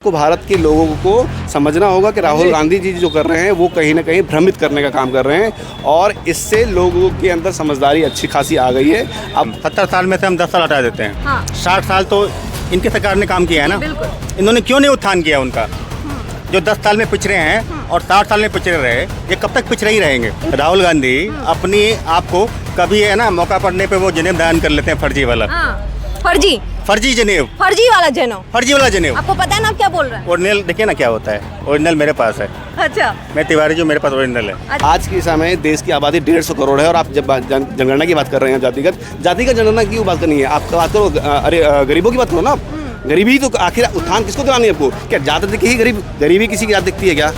को भारत के लोगों को समझना होगा कि राहुल गांधी जी जो कर रहे हैं वो कहीं ना कहीं भ्रमित करने का काम कर रहे हैं और इससे लोगों के अंदर समझदारी अच्छी खासी आ गई है। अब 70 साल में से हम 10 साल हटा देते हैं। हाँ। 60 साल तो इनकी सरकार ने काम किया है ना। बिल्कुल। इन्होंने क्यों नहीं उत्थान किया उनका? जो 10 साल में पिछड़े हैं और 60 साल में पिछड़े रहे, ये कब तक पिछड़े ही रहेंगे? राहुल गांधी अपनी आप को कभी है ना मौका पड़ने पे वो जनेब दान कर लेते हैं, फर्जी वाला। फर्जी जनेब, फर्जी वाला जनेऊ। फर्जी वाला जनेब। आपको पता है ना आप क्या बोल रहे हैं? ओरिजिनल देखिए ना क्या होता है। ओरिजिनल मेरे पास है। अच्छा। मैं तिवारी जो मेरे पास ओरिजिनल है। आज के समय देश की आबादी 150 करोड़ है और आप जब जनगणना की बात कर रहे हैं, जातिगत जनगणना की बात करनी है, आप बात करो अरे गरीबों की बात करो ना। गरीबी तो आखिर उत्थान किसको दिलानी है आपको? क्या जात दिखी ही गरीबी किसी की जात दिखती है क्या?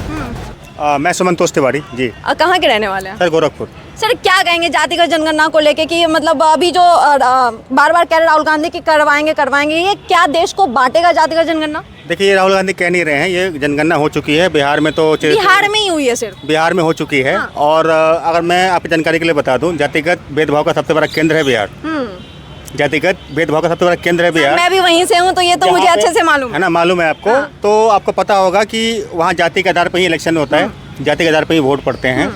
मैं सुमंतोष तिवारी जी। कहाँ के रहने वाले हैं? सर गोरखपुर। सर क्या कहेंगे जातिगत जनगणना को लेके कि मतलब अभी जो बार बार कह रहे राहुल गांधी की करवाएंगे, ये क्या देश को बांटेगा जातिगत जनगणना? देखिए ये राहुल गांधी कह नहीं रहे हैं, ये जनगणना हो चुकी है बिहार में। तो बिहार में ही हुई है, सिर्फ बिहार में हो चुकी है। हाँ। और अगर मैं आपकी जानकारी के लिए बता दूं, जातिगत भेदभाव का सबसे बड़ा केंद्र है बिहार। जातिगत भेदभाव का सबसे बड़ा केंद्र है बिहार। मैं भी वहीं से हूँ तो ये तो मुझे अच्छे से मालूम है ना। मालूम है आपको। हाँ। तो आपको पता होगा कि वहाँ जाति के आधार पर ही इलेक्शन होता है, जाति के आधार पर ही वोट पड़ते हैं।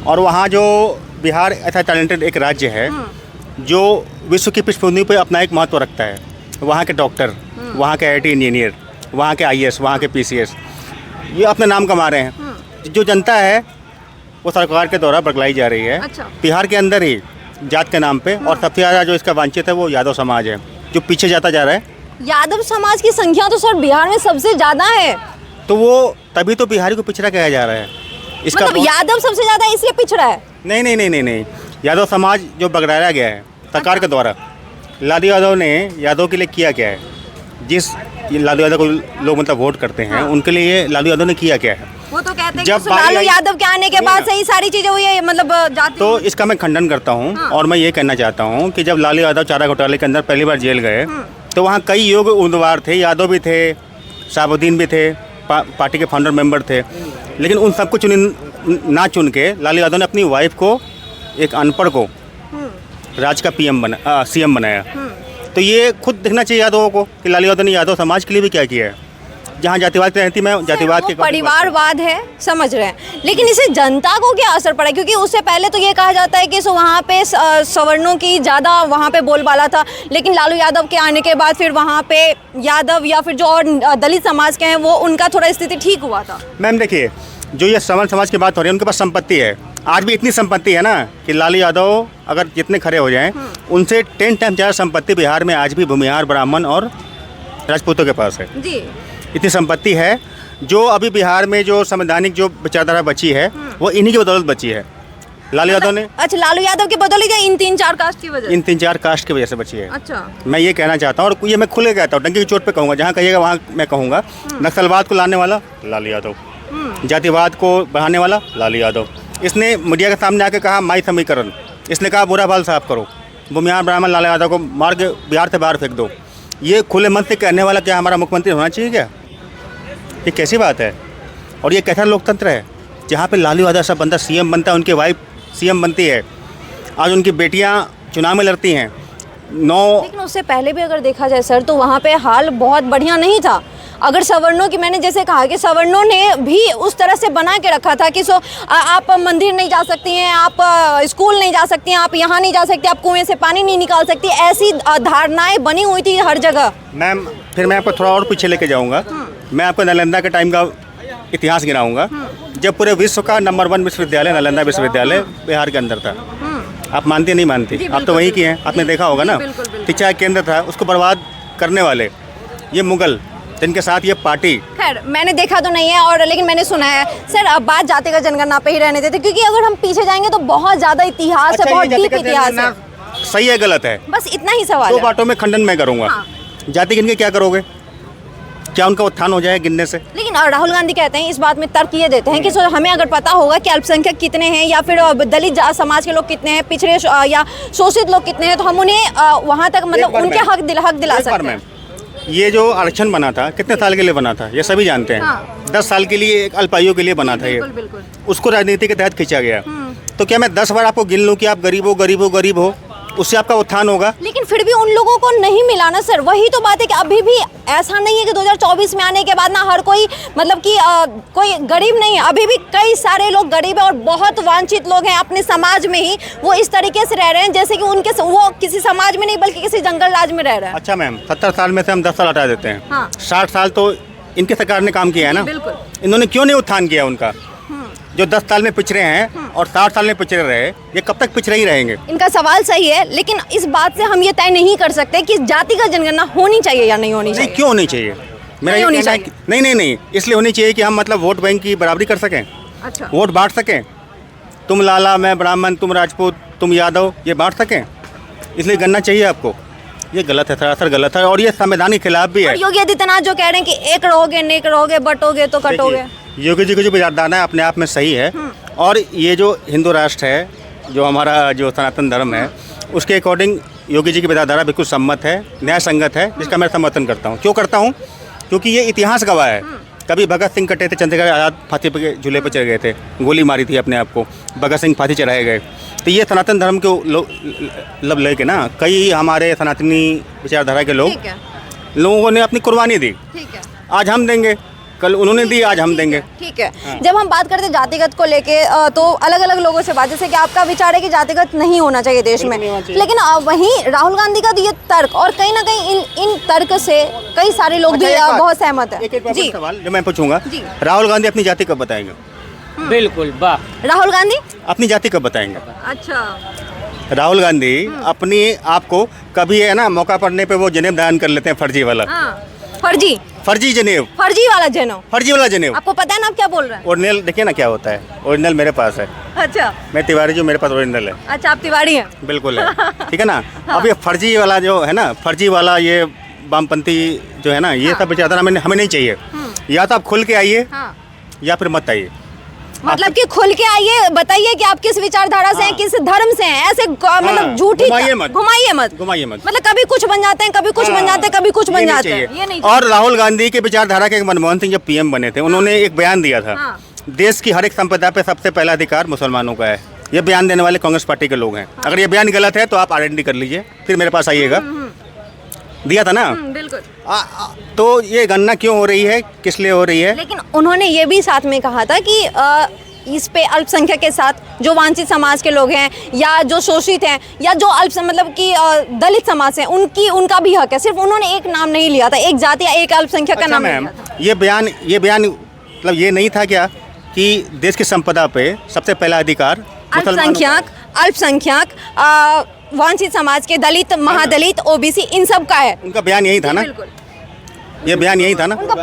और वहाँ जो बिहार ऐसा टैलेंटेड एक राज्य है जो विश्व की पृष्ठभूमि पर अपना एक महत्व रखता है। वहाँ के डॉक्टर, वहाँ के IIT इंजीनियर, वहाँ के IAS, वहाँ के PCS, ये अपने नाम कमा रहे हैं। जो जनता है वो सरकार के द्वारा बरगलाई जा रही है। अच्छा। बिहार के अंदर ही जात के नाम पे। और सबसे ज़्यादा जो इसका वांछित है वो यादव समाज है, जो पीछे जाता जा रहा है। यादव समाज की संख्या तो सर बिहार में सबसे ज्यादा है। तो वो तभी तो बिहारी को पिछड़ा कहा जा रहा है। इसका मतलब यादव सबसे ज्यादा इसलिए पिछड़ा है? नहीं। यादव समाज जो बगड़ाया गया है सरकार के द्वारा। लालू यादव ने यादव के लिए किया क्या है? जिस लालू यादव को लोग मतलब वोट करते हैं, उनके लिए लालू यादव ने किया क्या है? वो तो कहते हैं जब कि लालू यादव के आने के बाद से ही सारी चीजें हुई है, मतलब जाति। तो इसका मैं खंडन करता हूँ। हाँ। और मैं ये कहना चाहता हूँ कि जब लालू यादव चारा घोटाले के अंदर पहली बार जेल गए तो वहाँ कई योग्य उम्मीदवार थे। यादव भी थे, शाहबुद्दीन भी थे, पार्टी के फाउंडर मेंबर थे। लेकिन उन सबको ना चुन के लालू यादव ने अपनी वाइफ को, एक अनपढ़ को, राज्य का CM बनाया। तो ये खुद देखना चाहिए यादवों को कि लालू यादव ने यादव समाज के लिए भी क्या किया है। जहाँ जातिवाद की रहती, मैं जातिवाद के परिवारवाद है, समझ रहे हैं, लेकिन इससे जनता को क्या असर पड़ा? क्योंकि उससे पहले तो ये कहा जाता है कि वहाँ पे सवर्णों की ज़्यादा वहाँ पे बोलबाला था, लेकिन लालू यादव के आने के बाद फिर वहाँ पे यादव या फिर जो और दलित समाज के हैं वो उनका थोड़ा स्थिति ठीक हुआ था। मैम देखिए, जो ये सवर्ण समाज की बात हो रही है, उनके पास संपत्ति है। आज भी इतनी संपत्ति है ना कि लालू यादव अगर जितने खड़े हो जाएं, उनसे 10 टाइम ज़्यादा संपत्ति बिहार में आज भी भूमिहार, ब्राह्मण और राजपूतों के पास है जी। इतनी संपत्ति है। जो अभी बिहार में जो संवैधानिक जो विचारधारा बची है वो इन्हीं की बदौलत बची है। लालू यादव ने। अच्छा, लालू यादव की बदौलत या इन 3-4 कास्ट की वजह? इन 3-4 कास्ट की वजह से बची है। अच्छा। मैं ये कहना चाहता हूँ, और ये मैं खुले कहता हूँ, डंकी की चोट पे कहूँगा, जहाँ कहिएगा वहाँ मैं कहूँगा, नक्सलवाद को लाने वाला लालू यादव, जातिवाद को बढ़ाने वाला लालू यादव। इसने मीडिया के सामने आके कहा माई समीकरण, इसने कहा बुरा बाल साफ करो, भूमिहार ब्राह्मण लालू यादव को मार के बिहार से बाहर फेंक दो। ये खुले मन से कहने वाला क्या हमारा मुख्यमंत्री होना चाहिए क्या? ये कैसी बात है? और ये कैसा लोकतंत्र है जहाँ पे लालू यादव सब बंदा CM बनता है, उनकी वाइफ CM बनती है, आज उनकी बेटियाँ चुनाव में लड़ती हैं। लेकिन उससे पहले भी अगर देखा जाए सर तो वहाँ पे हाल बहुत बढ़िया नहीं था। अगर सवर्णों की, मैंने जैसे कहा कि सवर्णों ने भी उस तरह से बना के रखा था कि आप मंदिर नहीं जा सकती हैं, आप स्कूल नहीं जा सकती हैं, आप यहाँ नहीं जा सकती, आप कुएं से पानी नहीं निकाल सकती, ऐसी धारणाएं बनी हुई थी हर जगह। मैम फिर मैं आपको थोड़ा और पीछे लेके जाऊँगा। मैं आपको नालंदा के टाइम का इतिहास गिनाऊँगा, जब पूरे विश्व का नंबर 1 विश्वविद्यालय नालंदा विश्वविद्यालय बिहार के अंदर था। आप मानती नहीं मानती? आप तो वहीं की हैं, आपने देखा होगा ना। शिक्षा केंद्र था, उसको बर्बाद करने वाले ये मुगल, जिनके साथ ये पार्टी। खैर मैंने देखा तो नहीं है, और लेकिन मैंने सुना है। सर अब बात जातिगत जनगणना पे ही रहने देते, क्योंकि अगर हम पीछे जाएंगे तो बहुत ज़्यादा इतिहास है, बहुत डीप इतिहास है। सही है गलत है? बस इतना ही सवाल 2 है। बातों में खंडन मैं करूँगा। जाति गिन के क्या करोगे? क्या उनका उत्थान हो जाए गिनने से? लेकिन राहुल गांधी कहते हैं, इस बात में तर्क ये देते हैं कि हमें अगर पता होगा कि अल्पसंख्यक कितने हैं या फिर दलित समाज के लोग कितने हैं, पिछड़े या शोषित लोग कितने हैं, तो हम उन्हें वहाँ तक मतलब उनके हक दिला सकते हैं। ये जो आरक्षण बना था कितने साल के लिए बना था ये सभी जानते हैं। 10 साल के लिए, एक अल्पायु के लिए बना था ये। उसको राजनीति के तहत खींचा गया। तो क्या मैं 10 बार आपको गिन लूँ कि आप गरीब हो गरीब हो गरीब हो? उससे आपका उत्थान होगा। लेकिन फिर भी उन लोगों को नहीं मिला ना सर, वही तो बात है कि अभी भी ऐसा नहीं है कि 2024 में आने के बाद ना हर कोई मतलब कि कोई गरीब नहीं है, अभी भी कई सारे लोग गरीब हैं और बहुत वांछित लोग हैं अपने समाज में ही, वो इस तरीके से रह रहे हैं जैसे कि उनके वो किसी समाज में नहीं बल्कि किसी जंगल राज में रह रहे हैं। अच्छा मैम, 70 साल में से हम 10 साल हटा देते हैं। हाँ। 60 साल तो इनकी सरकार ने काम किया है ना। बिल्कुल। इन्होंने क्यों नहीं उत्थान किया उनका? जो 10 साल में पिछड़े हैं और 60 साल में पिछड़े रहे, ये कब तक पिछड़े ही रहेंगे? इनका सवाल सही है, लेकिन इस बात से हम ये तय नहीं कर सकते कि जातिगत जनगणना होनी चाहिए या नहीं होनी नहीं, चाहिए। क्यों होनी चाहिए? मेरा नहीं ये होनी कहना है चाहिए। कि नहीं, इसलिए होनी चाहिए कि हम मतलब वोट बैंक की बराबरी कर सकें, अच्छा। वोट बांट सकें। तुम लाला, मैं ब्राह्मण, तुम राजपूत, तुम यादव, ये बांट सकें, इसलिए गणना चाहिए आपको। ये गलत है, सरासर गलत है और ये संविधान के खिलाफ भी है। और योगी आदित्यनाथ जो कह रहे हैं कि एक रहोगे नेक रहोगे, बटोगे तो कटोगे। देखिए, योगी जी की जो विचारधारा है अपने आप में सही है और ये जो हिंदू राष्ट्र है, जो हमारा जो सनातन धर्म है, उसके अकॉर्डिंग योगी जी की विचारधारा बिल्कुल सम्मत है, न्याय संगत है, जिसका मैं समर्थन करता हूँ। क्यों करता हूँ? क्योंकि ये इतिहास गवाह है। कभी भगत सिंह कटे थे, चंद्रशेखर आज़ाद फांसी पे झूले पे चढ़ गए थे, गोली मारी थी अपने आप को, भगत सिंह फांसी चढ़ाए गए। तो ये सनातन धर्म को लब लेके ना कई हमारे सनातनी विचारधारा के ठीक है, लोगों ने अपनी कुर्बानी दी। ठीक है। आज हम देंगे, कल उन्होंने दी, आज हम देंगे। ठीक है। जब हम बात करते हैं जातिगत को लेके तो अलग अलग लोगों से बात, जैसे कि आपका विचार है कि जातिगत नहीं होना चाहिए देश में, लेकिन वहीं राहुल गांधी का ये तर्क और कहीं ना कहीं इन तर्क से कई सारे लोग भी बहुत सहमत है। एक जी, सवाल जो मैं पूछूंगा, जी। राहुल गांधी अपनी जाति कब बताएंगे? बिल्कुल, वाह। राहुल गांधी अपनी जाति कब बताएंगे? अच्छा, राहुल गांधी अपनी आप को कभी है ना मौका पड़ने पे वो जनेब दान कर लेते हैं, फर्जी वाला। हाँ, फर्जी जनेब, फर्जी वाला जनेऊ। फर्जी वाला जनेब। आपको पता है ना आप क्या बोल रहे हैं? ओरिजिनल देखिए ना क्या होता है, ओरिजिनल मेरे पास है। अच्छा, मैं तिवारी जो, मेरे पास ओरिजिनल है। अच्छा, आप तिवारी हैं। बिल्कुल है, ठीक है ना। अब ये फर्जी वाला जो है ना, फर्जी वाला ये वामपंथी जो है ना, ये सब विचारधारा हमें नहीं चाहिए। या तो आप खुल के आइए हाँ। या फिर मत आइए। मतलब कि खुल के आइए, बताइए कि आप किस विचारधारा से हैं, किस धर्म से हैं, ऐसे मतलब झूठी घुमाइए मत। घुमाइए मत। मतलब कभी कुछ बन जाते हैं, कभी कुछ बन जाते हैं, कभी कुछ बन जाते हैं, ये नहीं। और राहुल गांधी के विचारधारा के मनमोहन सिंह जब पीएम बने थे, उन्होंने एक बयान दिया था, देश की हर एक संपदा पे सबसे पहला अधिकार मुसलमानों का है। ये बयान देने वाले कांग्रेस पार्टी के लोग हैं। अगर ये बयान गलत है तो आप आइडेंटिटी कर लीजिए, फिर मेरे पास आइएगा। दिया था ना। बिल्कुल। तो ये गणना क्यों हो रही है, किस लिए हो रही है? लेकिन उन्होंने ये भी साथ में कहा था कि इस पे अल्पसंख्यक के साथ जो वांछित समाज के लोग हैं या जो शोषित हैं या जो मतलब कि दलित समाज हैं, उनका भी हक है। सिर्फ उन्होंने एक नाम नहीं लिया था, एक जाति या एक अल्पसंख्यक का नाम नहीं लिया था। ये बयान मतलब ये नहीं था क्या कि देश की संपदा पे सबसे पहला अधिकार अल्पसंख्यक वांछित समाज के, दलित, महादलित, ओबीसी, इन सब का है। उनका बयान यही था ना? ये बयान यही था ना? उनका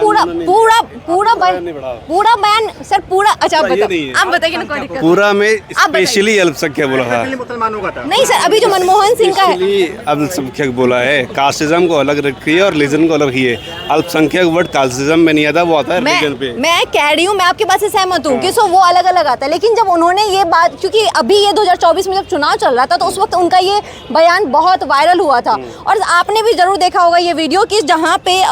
पूरा बयान सर पूरा। अच्छा, आप बताइए ना, कोई दिक्कत पूरा में स्पेशली अल्पसंख्यक बोला था। मुसलमानों का था। नहीं सर, अभी जो मनमोहन सिंह का है अल्पसंख्यक बोला है। कास्टिज्म को अलग रखिए और रिलीजन को अलग रखिए। अल्पसंख्यक वर्ड कास्टिज्म में नहीं आता, वो आता है रिलीजन पे। मैं कह रही हूँ, मैं आपकी बात से सहमत हूँ कि सो वो अलग अलग आता है, लेकिन जब उन्होंने ये बात, क्योंकि अभी ये 2024 में जब चुनाव चल रहा था तो उस वक्त उनका ये बयान बहुत वायरल हुआ था और आपने भी जरूर देखा होगा ये वीडियो कि जहाँ पे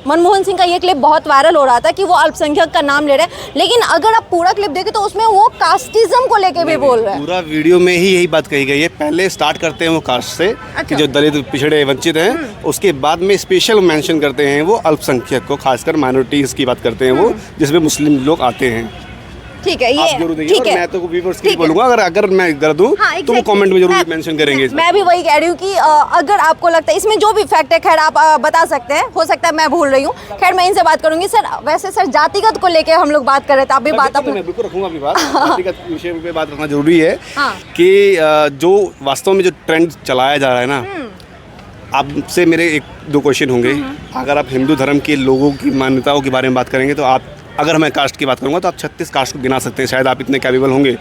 मनमोहन सिंह का ये क्लिप बहुत वायरल हो रहा था कि वो अल्पसंख्यक का नाम ले रहे हैं, लेकिन अगर आप पूरा क्लिप देखें तो उसमें वो कास्टिज्म को लेके भी बोल रहे हैं। पूरा वीडियो में ही यही बात कही गई है। पहले स्टार्ट करते हैं वो कास्ट से कि जो दलित, पिछड़े, वंचित हैं, उसके बाद में स्पेशल मेंशन करते हैं वो अल्पसंख्यक को, खासकर माइनॉरिटीज की बात करते हैं वो, जिसमें मुस्लिम लोग आते हैं। ठीक है, ये ठीक है। मैं तो व्यूअर्स के लिए बोलूंगा, अगर मैं गलत हूं तो वो कमेंट में जरूर मेंशन करेंगे। मैं भी वही कह रही हूँ कि अगर आपको लगता है इसमें जो भी फैक्ट है, खैर आप बता सकते हैं, हो सकता है मैं भूल रही हूँ। खैर मैं इनसे बात करूंगी। सर वैसे सर जातिगत को लेके हम लोग बात कर रहे थे, आप भी बात अपनी बिल्कुल रखूंगा अपनी बात। जातिगत विषय पे बात रखना जरूरी है कि जो वास्तव में जो ट्रेंड चलाया जा रहा है ना, आपसे मेरे 1-2 क्वेश्चन होंगे। अगर आप हिंदू धर्म के लोगों की मान्यताओं के बारे में बात करेंगे तो आप, अगर मैं कास्ट की बात करूंगा तो आप 36 कास्ट को गिना सकते हैं, शायद आप इतने कैपेबल होंगे।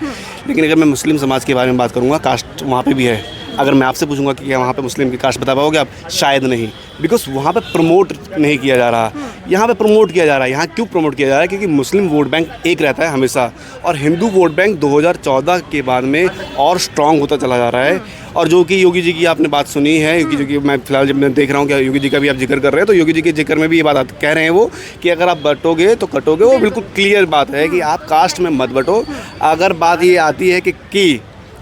लेकिन अगर मैं मुस्लिम समाज के बारे में बात करूंगा, कास्ट वहाँ पे भी है। अगर मैं आपसे पूछूंगा कि क्या वहाँ पे मुस्लिम की कास्ट बता पाओगे आप? शायद नहीं, बिकॉज वहाँ पे प्रमोट नहीं किया जा रहा। यहाँ पे प्रमोट किया जा रहा है। यहाँ क्यों प्रमोट किया जा रहा है? क्योंकि मुस्लिम वोट बैंक एक रहता है हमेशा, और हिंदू वोट बैंक 2014 के बाद में और स्ट्रांग होता चला जा रहा है। और जो कि योगी जी की आपने बात सुनी है, योगी जी की मैं फिलहाल जब मैं देख रहा हूँ कि योगी जी का भी आप जिक्र कर रहे हैं, तो योगी जी के जिक्र में भी ये बात कह रहे हैं वो कि अगर आप बटोगे तो कटोगे। वो बिल्कुल क्लियर बात है कि आप कास्ट में मत बटो। अगर बात ये आती है कि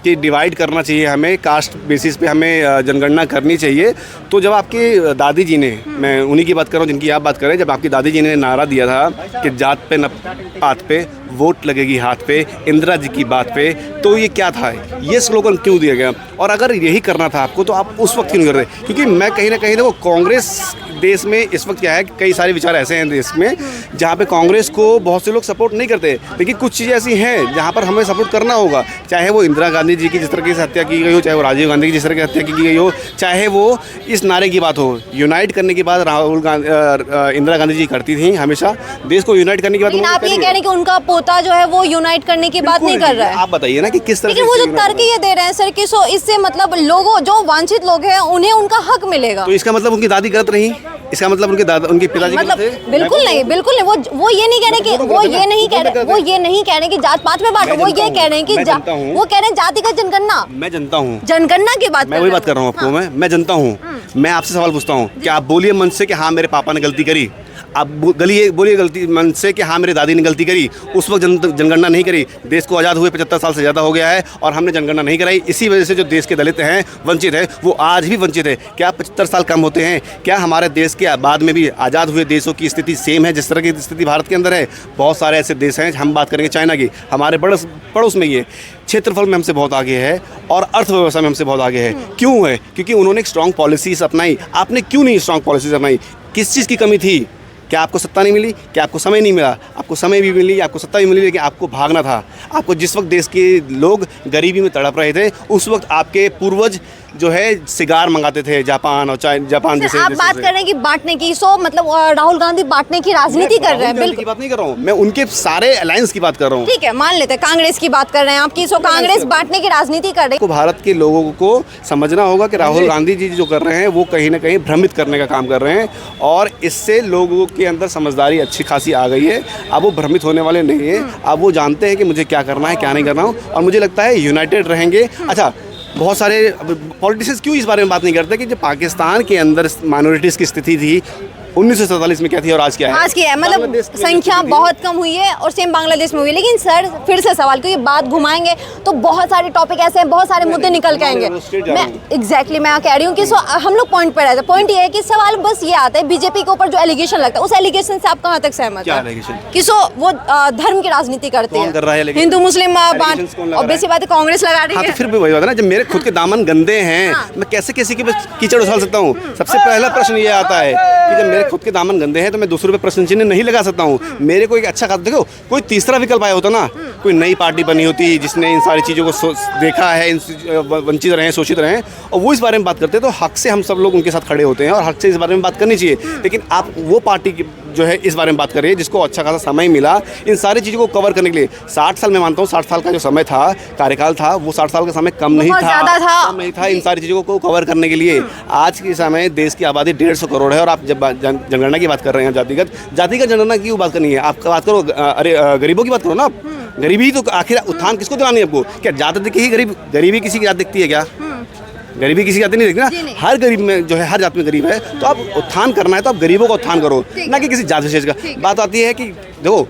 कि डिवाइड करना चाहिए, हमें कास्ट बेसिस पे हमें जनगणना करनी चाहिए। तो जब आपकी दादी जी ने, मैं उन्हीं की बात कर रहा हूँ जिनकी आप बात कर रहे हैं, जब आपकी दादी जी ने नारा दिया था कि जात पे न पात पे, वोट लगेगी हाथ पे, इंदिरा जी की बात पे, तो ये क्या था, ये स्लोगन क्यों दिया गया? और अगर यही करना था आपको तो आप उस वक्त क्यों नहीं कर रहे? क्योंकि मैं कहीं ना कहीं देखो, कांग्रेस देश में इस वक्त क्या है, कई सारे विचार ऐसे हैं देश में जहाँ पे कांग्रेस को बहुत से लोग सपोर्ट नहीं करते, लेकिन कुछ चीज़ें ऐसी हैं जहाँ पर हमें सपोर्ट करना होगा। चाहे वो इंदिरा गांधी जी की जिस तरह से हत्या की गई हो, चाहे वो राजीव गांधी की जिस तरह की हत्या की गई हो, चाहे वो इस नारे की बात हो, यूनाइट करने की बात राहुल गांधी, इंदिरा गांधी जी करती थी हमेशा, देश को यूनाइट करने की बात। लेकिन आप ये कह रहे हैं कि उनका पोता जो है वो यूनाइट करने की बात नहीं कर रहा है। आप बताइए ना कि किस तरह। लेकिन वो जो तर्क ये दे रहे हैं सर कि सो इससे मतलब लोगों, जो वांछित लोग हैं, उन्हें उनका हक मिलेगा। तो इसका मतलब उनकी दादी गलत रही, इसका मतलब उनके दादा, उनके पिताजी मतलब गलत थे? बिल्कुल नहीं, बिल्कुल नहीं। वो ये नहीं कह रहे कि वो ये नहीं कह रहे कि जात पात में बांटो, वो ये कह रहे हैं कि वो कह रहे हैं जातिगत जनगणना। मैं जनता हूँ, जनगणना की बात मैं वही बात कर रहा हूँ आपको। मैं जनता हूँ। मैं आपसे सवाल पूछता हूँ कि आप बोलिए मन से कि हाँ मेरे पापा ने गलती करी, आप बोलिए गलती मन से कि हाँ मेरी दादी ने गलती करी, उस वक्त जनगणना नहीं करी। देश को आज़ाद हुए 75 साल से ज़्यादा हो गया है और हमने जनगणना नहीं कराई। इसी वजह से जो देश के दलित हैं, वंचित है, वो आज भी वंचित है। क्या 75 साल कम होते हैं? क्या हमारे देश के बाद में भी आज़ाद हुए देशों की स्थिति सेम है जिस तरह की स्थिति भारत के अंदर है? बहुत सारे ऐसे देश हैं, हम बात करेंगे चाइना की, हमारे पड़ोस में ये क्षेत्रफल में हमसे बहुत आगे है और अर्थव्यवस्था में हमसे बहुत आगे है। क्यों है? क्योंकि उन्होंने एक स्ट्रॉन्ग पॉलिसीज अपनाई। आपने क्यों नहीं स्ट्रॉन्ग पॉलिसीज अपनाई? किस चीज़ की कमी थी? क्या आपको सत्ता नहीं मिली? क्या आपको समय नहीं मिला? आपको समय भी मिली, आपको सत्ता भी मिली, लेकिन आपको भागना था। आपको जिस वक्त देश के लोग गरीबी में तड़प रहे थे, उस वक्त आपके पूर्वज जो है सिगार मंगाते थे जापान और जापान जैसे। आप बात कर रहे हैं कि बांटने की, सो मतलब राहुल गांधी बांटने की राजनीति कर रहे हैं। बिल्कुल बात नहीं कर रहा हूँ मैं, उनके सारे अलायंस की बात कर रहा हूँ। ठीक है, मान लेते हैं कांग्रेस की बात कर रहे हैं आपकी, सो कांग्रेस बांटने की राजनीति कर रही है। भारत के लोगों को समझना होगा कि राहुल गांधी जी जो कर रहे हैं वो कहीं ना कहीं भ्रमित करने का काम कर रहे हैं और इससे लोगों के अंदर समझदारी अच्छी खासी आ गई है। अब वो भ्रमित होने वाले नहीं है, अब वो जानते हैं कि मुझे क्या करना है, क्या नहीं करना हो, और मुझे लगता है यूनाइटेड रहेंगे। अच्छा, बहुत सारे पॉलिटिशियंस क्यों इस बारे में बात नहीं करते कि जो पाकिस्तान के अंदर माइनॉरिटीज़ की स्थिति थी 1947 में क्या थी और आज क्या है? आज की है, मतलब संख्या बहुत कम हुई है और सेम बांग्लादेश में हुई है। लेकिन सर फिर से सवाल, क्योंकि बात घुमाएंगे तो बहुत सारे टॉपिक ऐसे हैं, बहुत सारे मुद्दे निकल के आएंगे। मैं एग्जैक्टली मैं कह रही हूँ कि हम लोग पॉइंट पर रहते हैं। पॉइंट ये है कि सवाल बस ये आता है, बीजेपी के ऊपर जो एलिगेशन लगता है, उस एलिगेशन से आप कहाँ तक सहमत हैं? कि वो धर्म की राजनीति करते हैं, हिंदू मुस्लिम बांट, और बेसिक बात है कांग्रेस लगा रही है। फिर भी वही बात है ना, जब मेरे खुद के दामन गंदे हैं, मैं कैसे किसी की कीचड़ उछाल सकता हूँ? सबसे पहला प्रश्न ये आता है कि जब मेरे खुद के दामन गंदे हैं तो मैं दूसरों पे प्रश्न चिन्ह नहीं लगा सकता हूँ। मेरे को एक अच्छा खासा, देखो कोई तीसरा विकल्प आया होता ना, कोई नई पार्टी बनी होती जिसने इन सारी चीज़ों को देखा है, वंचित रहे, शोषित रहे, और वो इस बारे में बात करते हैं, तो हक से हम सब लोग उनके साथ खड़े होते हैं और हक से इस बारे में बात करनी चाहिए। लेकिन आप वो पार्टी की जो है इस बारे में बात करिए जिसको अच्छा खासा समय मिला इन सारी चीज़ों को कवर करने के लिए। 60 साल मैं मानता हूँ, 60 साल का जो समय था, कार्यकाल था, वो 60 साल का समय कम नहीं था, कम नहीं था इन सारी चीज़ों को कवर करने के लिए। आज के समय देश की आबादी 150 करोड़ है और आप जब जनगणना की बात कर रहे हैं, जातिगत जनगणना की बात करनी है, आप बात करो, अरे गरीबों की बात करो ना आप। गरीबी तो आखिर उत्थान किसको दिलानी है आपको? क्या जात दिखी ही गरीबी किसी की जात दिखती है क्या? गरीबी किसी जाति नहीं देखती ना, हर गरीब में जो है, हर जात में गरीब है। तो आप उत्थान करना है तो आप गरीबों का उत्थान करो, ना कि किसी जात विशेष का। बात आती है कि देखो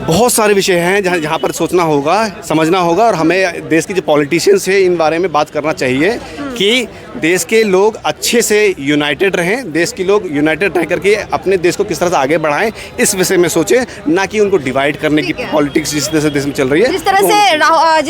बहुत सारे विषय हैं जहाँ पर सोचना होगा, समझना होगा, और हमें देश के जो पॉलिटिशियंस हैं इन बारे में बात करना चाहिए कि देश के लोग अच्छे से यूनाइटेड रहें, देश के लोग यूनाइटेड रह करके अपने देश को किस तरह से आगे बढ़ाएं, इस विषय में सोचें, ना कि उनको डिवाइड करने की पॉलिटिक्स जिस तरह से देश में चल रही है। जिस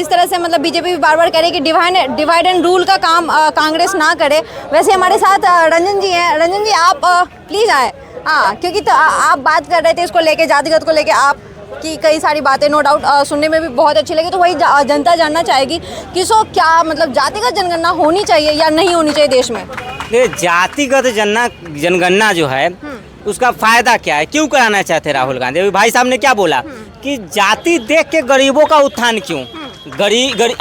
तरह से मतलब बीजेपी बार बार कह रही है कि डिवाइड एंड रूल का काम कांग्रेस ना करे। वैसे हमारे साथ रंजन जी हैं। रंजन जी आप प्लीज़ आए। हाँ, क्योंकि तो आप बात कर रहे थे इसको लेके, जातिगत को लेके आप की कई सारी बातें नो डाउट सुनने में भी बहुत अच्छी लगी। तो वही जनता जानना चाहेगी कि क्या मतलब जातिगत जनगणना होनी चाहिए या नहीं होनी चाहिए देश में? ये जातिगत जनगणना जो है उसका फायदा क्या है, क्यों कराना चाहते राहुल गांधी? अभी भाई साहब ने क्या बोला कि जाति देख के गरीबों का उत्थान क्यों?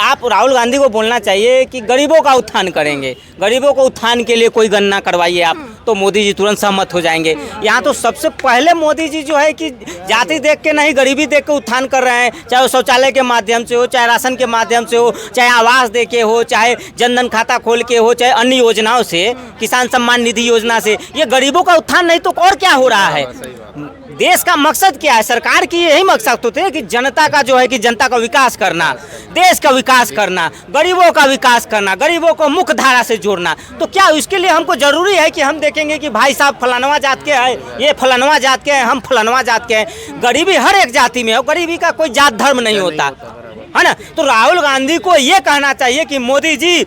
आप राहुल गांधी को बोलना चाहिए कि गरीबों का उत्थान करेंगे, गरीबों को उत्थान के लिए कोई गणना करवाइए आप, तो मोदी जी तुरंत सहमत हो जाएंगे। यहाँ तो सबसे पहले मोदी जी जो है कि जाति देख के नहीं, गरीबी देख के उत्थान कर रहे हैं, चाहे वो शौचालय के माध्यम से हो, चाहे राशन के माध्यम से हो, चाहे आवास दे के हो, चाहे जनधन खाता खोल के हो, चाहे अन्य योजनाओं से, किसान सम्मान निधि योजना से। ये गरीबों का उत्थान नहीं तो और क्या हो रहा है? देश का मकसद क्या है? सरकार की यही मकसद तो थे कि जनता का जो है कि जनता का विकास करना, देश का विकास करना, गरीबों का विकास करना, गरीबों को मुख्य धारा से जोड़ना। तो क्या इसके लिए हमको जरूरी है कि हम देखेंगे कि भाई साहब फलानवा जात के हैं, ये फलानवा जात के हैं, हम फलानवा जात के हैं? गरीबी हर एक जाति में है, गरीबी का कोई जात धर्म नहीं होता है ना। तो राहुल गांधी को ये कहना चाहिए कि मोदी जी,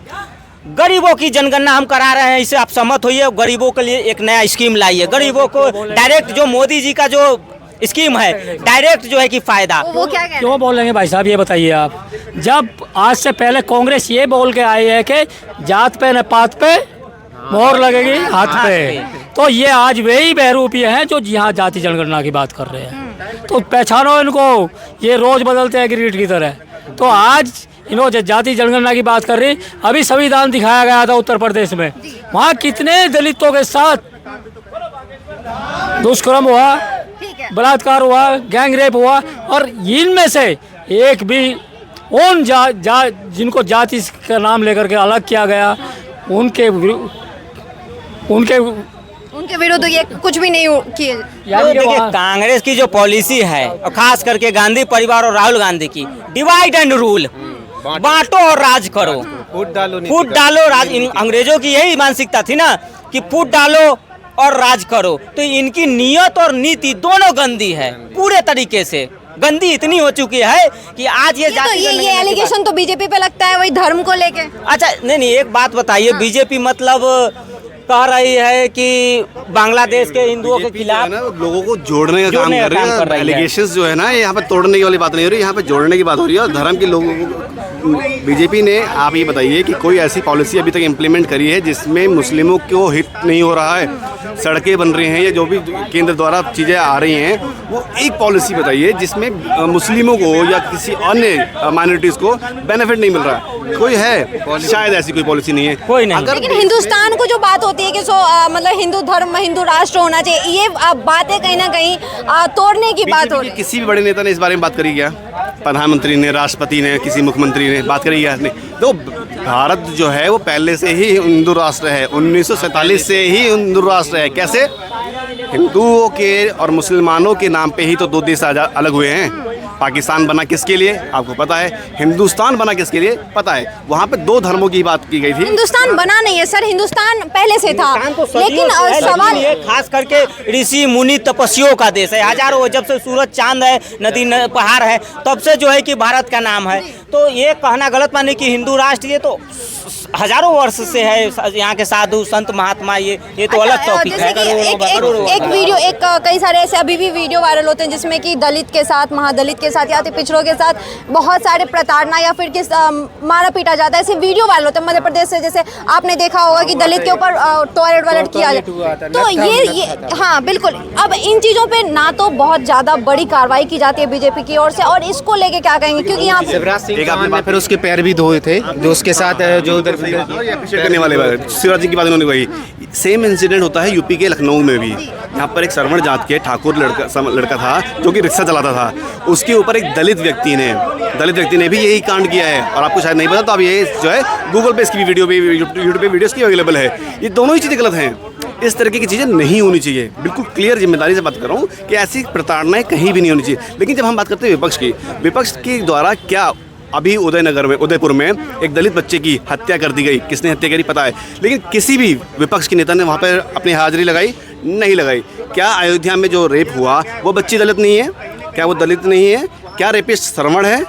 गरीबों की जनगणना हम करा रहे हैं, इससे आप सहमत होइए, गरीबों के लिए एक नया स्कीम लाइए, गरीबों को डायरेक्ट, जो मोदी जी का जो स्कीम है डायरेक्ट जो है कि फायदा। वो क्या कह रहे हैं? क्यों बोलेंगे भाई साहब, ये बताइए आप। जब आज से पहले कांग्रेस ये बोल के आई है कि जात पे न पात पे मोहर लगेगी हाथ पे, तो ये आज वही बहरूपिये हैं जो यहाँ जाति जनगणना की बात कर रहे हैं। तो पहचानो इनको, ये रोज बदलते हैं गिरगिट की तरह। तो आज इन्होंने जाति जनगणना की बात कर रही, अभी संविधान दिखाया गया था उत्तर प्रदेश में, वहाँ कितने दलितों के साथ दुष्कर्म हुआ, बलात्कार हुआ, गैंग रेप हुआ, और इनमें से एक भी उन जिनको जाति का नाम लेकर के अलग किया गया, उनके विरुद्ध ये कुछ भी नहीं किए। तो देखिए, कांग्रेस की जो पॉलिसी है और खास करके गांधी परिवार और राहुल गांधी की, डिवाइड एंड रूल, बांटो और राज करो, फूट डालो राज। अंग्रेजों की यही मानसिकता थी ना कि फूट डालो और राज करो। तो इनकी नियत और नीति दोनों गंदी है, पूरे तरीके से गंदी इतनी हो चुकी है कि आज ये ये एलिगेशन तो बीजेपी पे लगता है, वही धर्म को लेके। अच्छा नहीं, एक बात बताइए, बीजेपी मतलब कह रही है कि बांग्लादेश के हिंदुओं के खिलाफ लोगों को जोड़ने का काम कर रही है। एलिगेशंस जो है ना, यहाँ पे तोड़ने की वाली बात नहीं हो रही, यहाँ पे जोड़ने की बात हो रही है। और धर्म के लोगों को बीजेपी ने, आप ये बताइए कि कोई ऐसी पॉलिसी अभी तक इम्प्लीमेंट करी है जिसमें मुस्लिमों को हित नहीं हो रहा है? सड़कें बन रही हैं या जो भी केंद्र द्वारा चीज़ें आ रही हैं, वो एक पॉलिसी बताइए जिसमें मुस्लिमों को या किसी अन्य माइनॉरिटीज़ को बेनिफिट नहीं मिल रहा। कोई है? शायद ऐसी कोई पॉलिसी नहीं है, कोई नहीं। लेकिन हिंदुस्तान को जो बात होती है कि मतलब हिंदू धर्म, हिंदू राष्ट्र होना चाहिए, ये बातें कहीं ना कहीं तोड़ने की बात हो रही है। किसी भी बड़े नेता ने इस बारे में बात करी क्या? प्रधानमंत्री ने, राष्ट्रपति ने, किसी मुख्यमंत्री ने बात करी क्या? नहीं। तो भारत जो है वो पहले से ही हिंदू राष्ट्र है, 1947 से ही हिंदू राष्ट्र है। कैसे? हिंदुओं के और मुसलमानों के नाम पे ही तो दो देश अलग हुए हैं। पाकिस्तान बना किसके लिए आपको पता है, हिंदुस्तान बना किसके लिए पता है। वहाँ पे दो धर्मों की बात की गई थी। हिंदुस्तान बना नहीं है सर, हिंदुस्तान पहले से था, लेकिन सवाल खास करके ऋषि मुनि तपस्वियों का देश है। हजारों, जब से सूरज चांद है, नदी पहाड़ है, तब से जो है कि भारत का नाम है। तो ये कहना गलत माने कि हिंदू राष्ट्र, ये तो हजारों वर्ष से है। यहाँ के साधु संत महात्मा, ये तो अलग टॉपिक है। एक वीडियो, कई सारे ऐसे अभी भी वीडियो वायरल होते हैं जिसमें कि दलित के साथ, महादलित के साथ या तो पिछड़ों के साथ बहुत सारे प्रताड़ना या फिर किस मारा पीटा जाता है, ऐसे वीडियो वायरल होते हैं। मध्य प्रदेश से जैसे आपने देखा होगा कि दलित के ऊपर टॉयलेट किया जाए, तो ये हाँ बिल्कुल। अब इन चीज़ों पे ना तो बहुत ज़्यादा बड़ी कार्रवाई की जाती है बीजेपी की ओर से, और इसको लेके क्या कहेंगे? क्योंकि यहाँ फिर उसके पैर भी धोए थे जो उसके साथ जो करने वाले शिवराज जी की बात उन्होंने कही। सेम इंसिडेंट होता है यूपी के लखनऊ में भी। यहाँ पर एक सरवण जात के ठाकुर लड़का था जो कि रिक्शा चलाता था, उसके ऊपर एक दलित व्यक्ति ने भी यही कांड किया है। और आपको शायद नहीं पता, तो अब ये जो है गूगल पे इसकी वीडियो भी, यूट्यूब पे वीडियोस की अवेलेबल है। ये दोनों ही चीज़ें गलत हैं। इस तरीके की चीज़ें नहीं होनी चाहिए। बिल्कुल क्लियर जिम्मेदारी से बात कर रहा हूँ कि ऐसी प्रताड़नाएं कहीं भी नहीं होनी चाहिए। लेकिन जब हम बात करते हैं विपक्ष के द्वारा, क्या अभी उदयपुर में एक दलित बच्चे की हत्या कर दी गई, किसने हत्या करी पता है, लेकिन किसी भी विपक्ष के नेता ने वहाँ पर अपनी हाजिरी लगाई? नहीं लगाई। क्या अयोध्या में जो रेप हुआ वो बच्ची दलित नहीं है? क्या वो दलित नहीं है? क्या रेपिस्ट श्रवण है?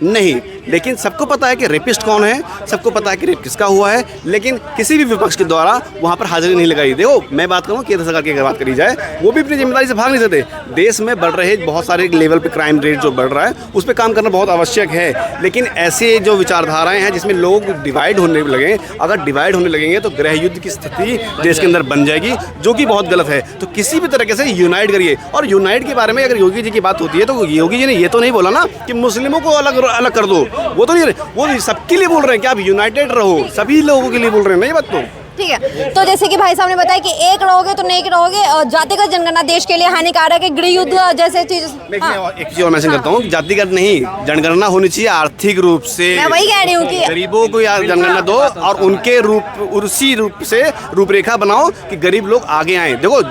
नहीं। लेकिन सबको पता है कि रेपिस्ट कौन है, सबको पता है कि रेप किसका हुआ है, लेकिन किसी भी विपक्ष के द्वारा वहाँ पर हाजिरी नहीं लगाई। देखो, मैं बात करूँ केंद्र सरकार की अगर बात करी जाए, वो भी अपनी जिम्मेदारी से भाग नहीं सकते। देश में बढ़ रहे बहुत सारे लेवल पे क्राइम रेट जो बढ़ रहा है, उस पर काम करना बहुत आवश्यक है। लेकिन ऐसे जो विचारधाराएं हैं जिसमें लोग डिवाइड होने लगे, अगर डिवाइड होने लगेंगे तो गृह युद्ध की स्थिति देश के अंदर बन जाएगी, जो कि बहुत गलत है। तो किसी भी तरीके से यूनाइट करिए। और यूनाइट के बारे में अगर योगी जी की बात होती है तो योगी जी ने ये तो नहीं बोला ना कि मुस्लिमों को अलग कर दो, वो तो नहीं, वो सबके लिए बोल रहे हैं कि आप यूनाइटेड रहो, सभी लोगों के लिए बोल रहे हैं। नहीं बात तो ठीक है। तो जैसे कि भाई साहब ने बताया कि एक रहोगे तो नहीं रहोगे, जातिगत जनगणना देश के लिए हानिकारक है, गृह युद्ध जैसे चीज। एक चीज और मैंशन करता हूँ, जातिगत नहीं, जनगणना होनी चाहिए आर्थिक रूप से। मैं वही कह रही हूँ कि गरीबों को जनगणना दो और उसी रूप से रूपरेखा बनाओ कि गरीब लोग आगे आए। देखो,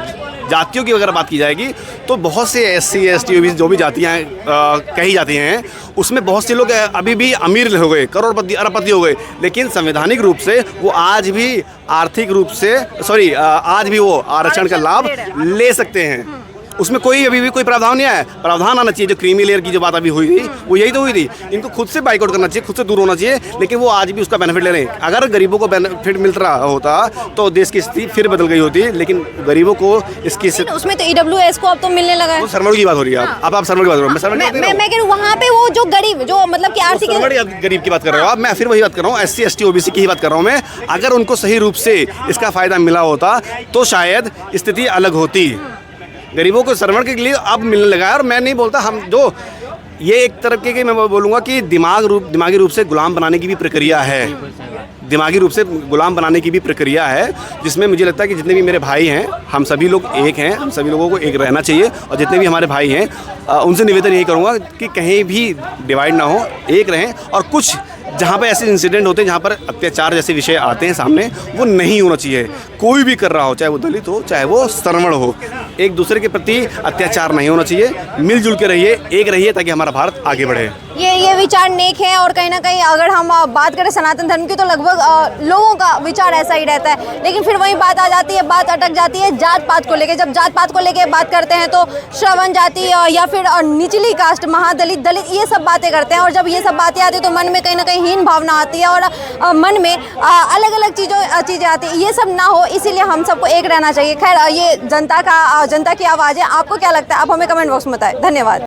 जातियों की अगर बात की जाएगी तो बहुत से SC ST OBC जो भी जातियाँ कही जाती हैं उसमें बहुत से लोग अभी भी अमीर हो गए, करोड़पति अरबपति हो गए, लेकिन संवैधानिक रूप से वो आज भी आर्थिक रूप से आज भी वो आरक्षण का लाभ ले सकते हैं। उसमें कोई अभी भी कोई प्रावधान नहीं आया। प्रावधान आना चाहिए। जो क्रीमी लेयर की जो बात अभी हुई थी वो यही तो हुई थी। इनको खुद से बाइकआउट करना चाहिए, खुद से दूर होना चाहिए, लेकिन वो आज भी उसका बेनिफिट ले रहे हैं। अगर गरीबों को बेनिफिट मिल रहा होता तो देश की स्थिति फिर बदल गई होती, लेकिन गरीबों को इसकी उसमें तो EWS को अब तो मिलने लगा है। सरमड़ की बात हो रही है। अब आप सरमड़ की बात हो रही है। मैं कह रही हूँ वहाँ पे वो जो गरीब जो मतलब कि आर्थिक गरीब की बात कर रहे हो आप, मैं फिर वही बात कर रहा हूँ, SC ST OBC की ही बात कर रहा हूँ मैं। अगर उनको सही रूप से इसका फायदा मिला होता तो शायद स्थिति अलग होती। गरीबों को सरवण के लिए अब मिलने लगा है। और मैं नहीं बोलता हम जो ये एक तरह के मैं बोलूँगा कि दिमागी रूप से गुलाम बनाने की भी प्रक्रिया है। दिमागी रूप से गुलाम बनाने की भी प्रक्रिया है, जिसमें मुझे लगता है कि जितने भी मेरे भाई हैं हम सभी लोग एक हैं, हम सभी लोगों को एक रहना चाहिए। और जितने भी हमारे भाई हैं उनसे निवेदन यही करूँगा कि कहीं भी डिवाइड ना हो, एक रहें। और कुछ जहाँ पे ऐसे इंसिडेंट होते हैं जहाँ पर अत्याचार जैसे विषय आते हैं सामने, वो नहीं होना चाहिए। कोई भी कर रहा हो, चाहे वो दलित हो चाहे वो सरवण हो, एक दूसरे के प्रति अत्याचार नहीं होना चाहिए। मिलजुल के रहिए, एक रहिए, ताकि हमारा भारत आगे बढ़े। ये विचार नेक है। और कहीं ना कहीं अगर हम बात करें सनातन धर्म की तो लगभग लोगों का विचार ऐसा ही रहता है। लेकिन फिर वही बात आ जाती है, बात अटक जाती है जात पात को लेके। जब जात पात को लेके बात करते हैं तो श्रवण जाति या फिर निचली कास्ट, महादलित, दलित, ये सब बातें करते हैं। और जब ये सब बातें आती है तो मन में कहीं ना कहीं हीन भावना आती है और मन में अलग अलग चीज़ें आती है। ये सब ना हो, इसीलिए हम सबको एक रहना चाहिए। खैर, ये जनता की आवाज़ है। आपको क्या लगता है? आप हमें कमेंट बॉक्स में बताएं। धन्यवाद।